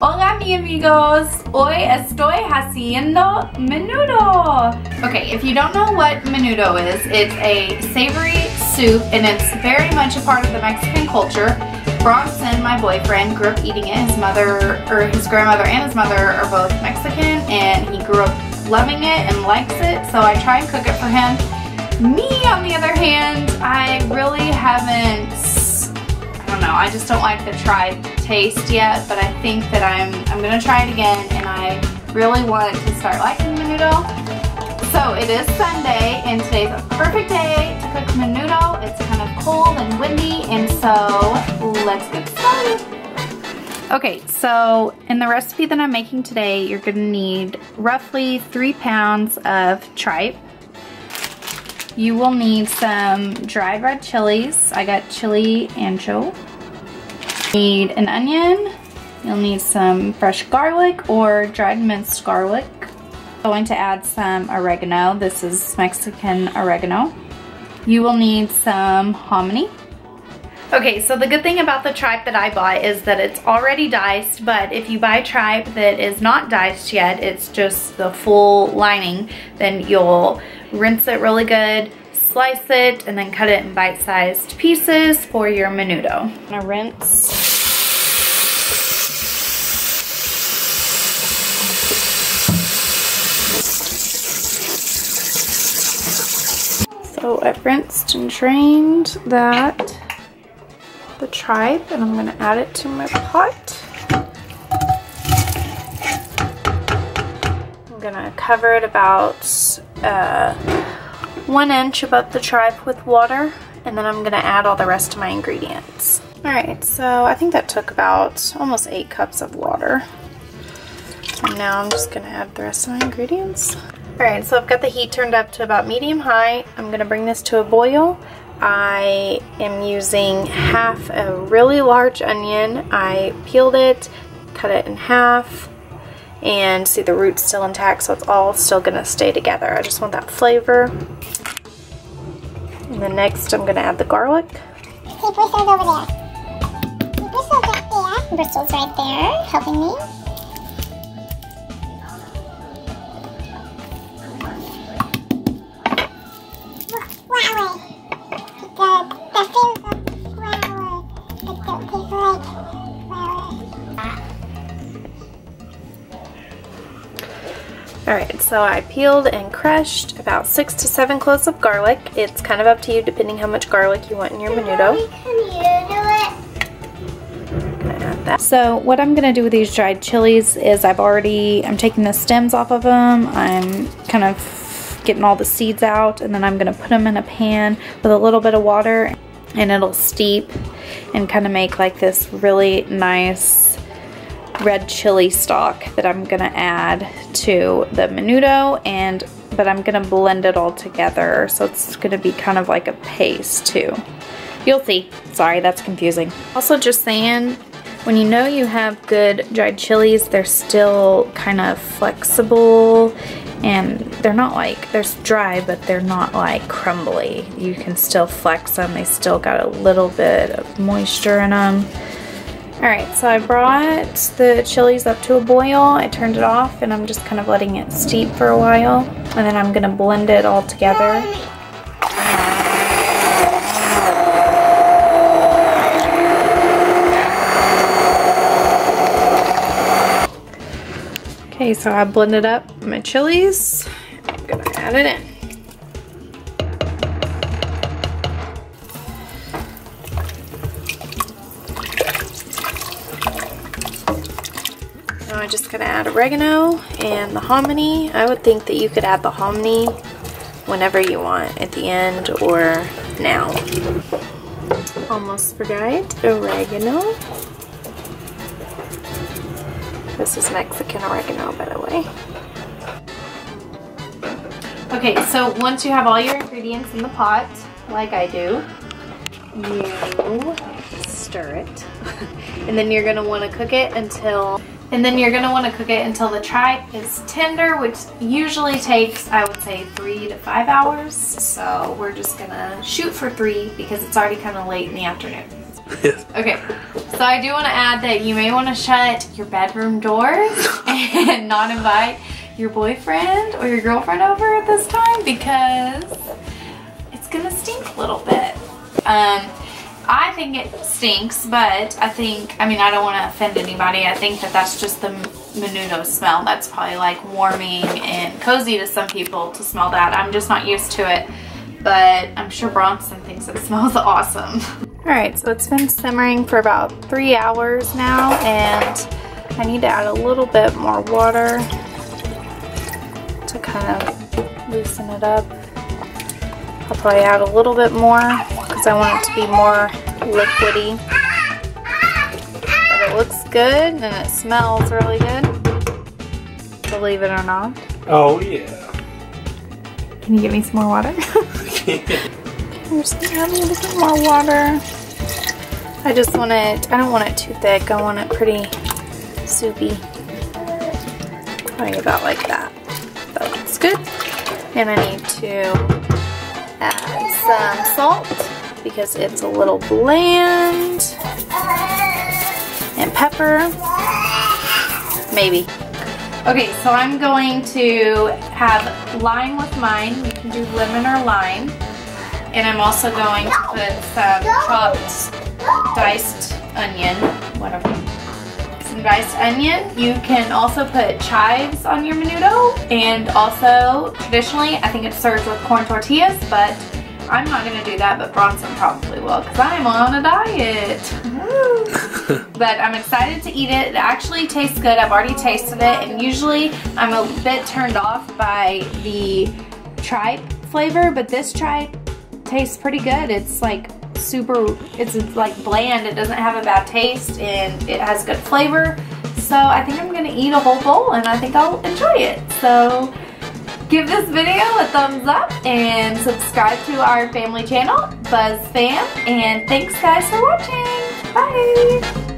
Hola mi amigos, hoy estoy haciendo menudo. Okay, if you don't know what menudo is, it's a savory soup and it's very much a part of the Mexican culture. Bronson, my boyfriend, grew up eating it. His mother, or his grandmother and his mother are both Mexican, and he grew up loving it and likes it, so I try and cook it for him. Me, on the other hand, I really haven't, I don't know, I just don't like the tripe taste yet, but I think that I'm gonna try it again, and I really want to start liking menudo. So it is Sunday, and today's a perfect day to cook menudo. It's kind of cold and windy, and so let's get started. Okay, so in the recipe that I'm making today, you're gonna need roughly 3 pounds of tripe. You will need some dried red chilies. I got chile ancho. Need an onion. You'll need some fresh garlic or dried minced garlic. I'm going to add some oregano. This is Mexican oregano. You will need some hominy. Okay, so the good thing about the tripe that I bought is that it's already diced, but if you buy tripe that is not diced yet, it's just the full lining, then you'll rinse it really good, slice it, and then cut it in bite-sized pieces for your menudo. I'm gonna rinse. So I've rinsed and drained the tripe, and I'm gonna add it to my pot. I'm gonna cover it about 1 inch above the tripe with water, and then I'm gonna add all the rest of my ingredients. Alright, so I think that took about almost 8 cups of water. And now I'm just gonna add the rest of my ingredients. Alright, so I've got the heat turned up to about medium high. I'm gonna bring this to a boil. I am using half a really large onion. I peeled it, cut it in half, and see the root's still intact, so it's all still gonna stay together. I just want that flavor. And then next I'm gonna add the garlic. Hey, Bristol's over there. Bristol's right there. Bristol's right there, helping me. Alright, so I peeled and crushed about 6 to 7 cloves of garlic. It's kind of up to you depending how much garlic you want in your menudo. Add that. So what I'm going to do with these dried chilies is I'm taking the stems off of them. I'm kind of getting all the seeds out, and then I'm going to put them in a pan with a little bit of water, and it'll steep and kind of make like this really nice red chili stock that I'm gonna add to the menudo, but I'm gonna blend it all together, so it's gonna be kind of like a paste too. You'll see. Sorry, that's confusing. Also, just saying, when you know you have good dried chilies, they're still kind of flexible, and they're not like, they're dry, but they're not like crumbly. You can still flex them. They still got a little bit of moisture in them. Alright, so I brought the chilies up to a boil. I turned it off, and I'm just kind of letting it steep for a while, and then I'm going to blend it all together. Okay, so I blended up my chilies. I'm going to add it in. I'm just going to add oregano and the hominy. I would think that you could add the hominy whenever you want, at the end or now. Almost forgot oregano. This is Mexican oregano, by the way. Okay, so once you have all your ingredients in the pot, like I do, you stir it. And then you're going to want to cook it until the tripe is tender, which usually takes, I would say, 3 to 5 hours. So we're just gonna shoot for 3 because it's already kind of late in the afternoon. Yes. Okay, so I do want to add that you may want to shut your bedroom doors and not invite your boyfriend or your girlfriend over at this time because it's gonna stink a little bit. I think it stinks, but I don't want to offend anybody. I think that that's just the Menudo smell. That's probably like warming and cozy to some people to smell that. I'm just not used to it, but I'm sure Bronson thinks it smells awesome. Alright, so it's been simmering for about 3 hours now, and I need to add a little bit more water to kind of loosen it up. I'll probably add a little bit more because I want it to be more liquidy. But it looks good and it smells really good, believe it or not. Oh yeah. Can you give me some more water? I'm just gonna add a little bit more water. I don't want it too thick. I want it pretty soupy. Probably about like that. That looks good. And I need to add some salt because it's a little bland. And pepper. Maybe. Okay, so I'm going to have lime with mine. You can do lemon or lime. And I'm also going to put some chopped diced onion, whatever. Some diced onion. You can also put chives on your menudo. And also, traditionally, I think it's served with corn tortillas, but I'm not going to do that, but Bronson probably will because I'm on a diet. But I'm excited to eat it. It actually tastes good. I've already tasted it, and usually I'm a bit turned off by the tripe flavor, but this tripe tastes pretty good. It's like it's like bland. It doesn't have a bad taste, and it has good flavor. So I think I'm gonna eat a whole bowl, and I think I'll enjoy it. So give this video a thumbs up and subscribe to our family channel, Buzzfam, and thanks guys for watching. Bye!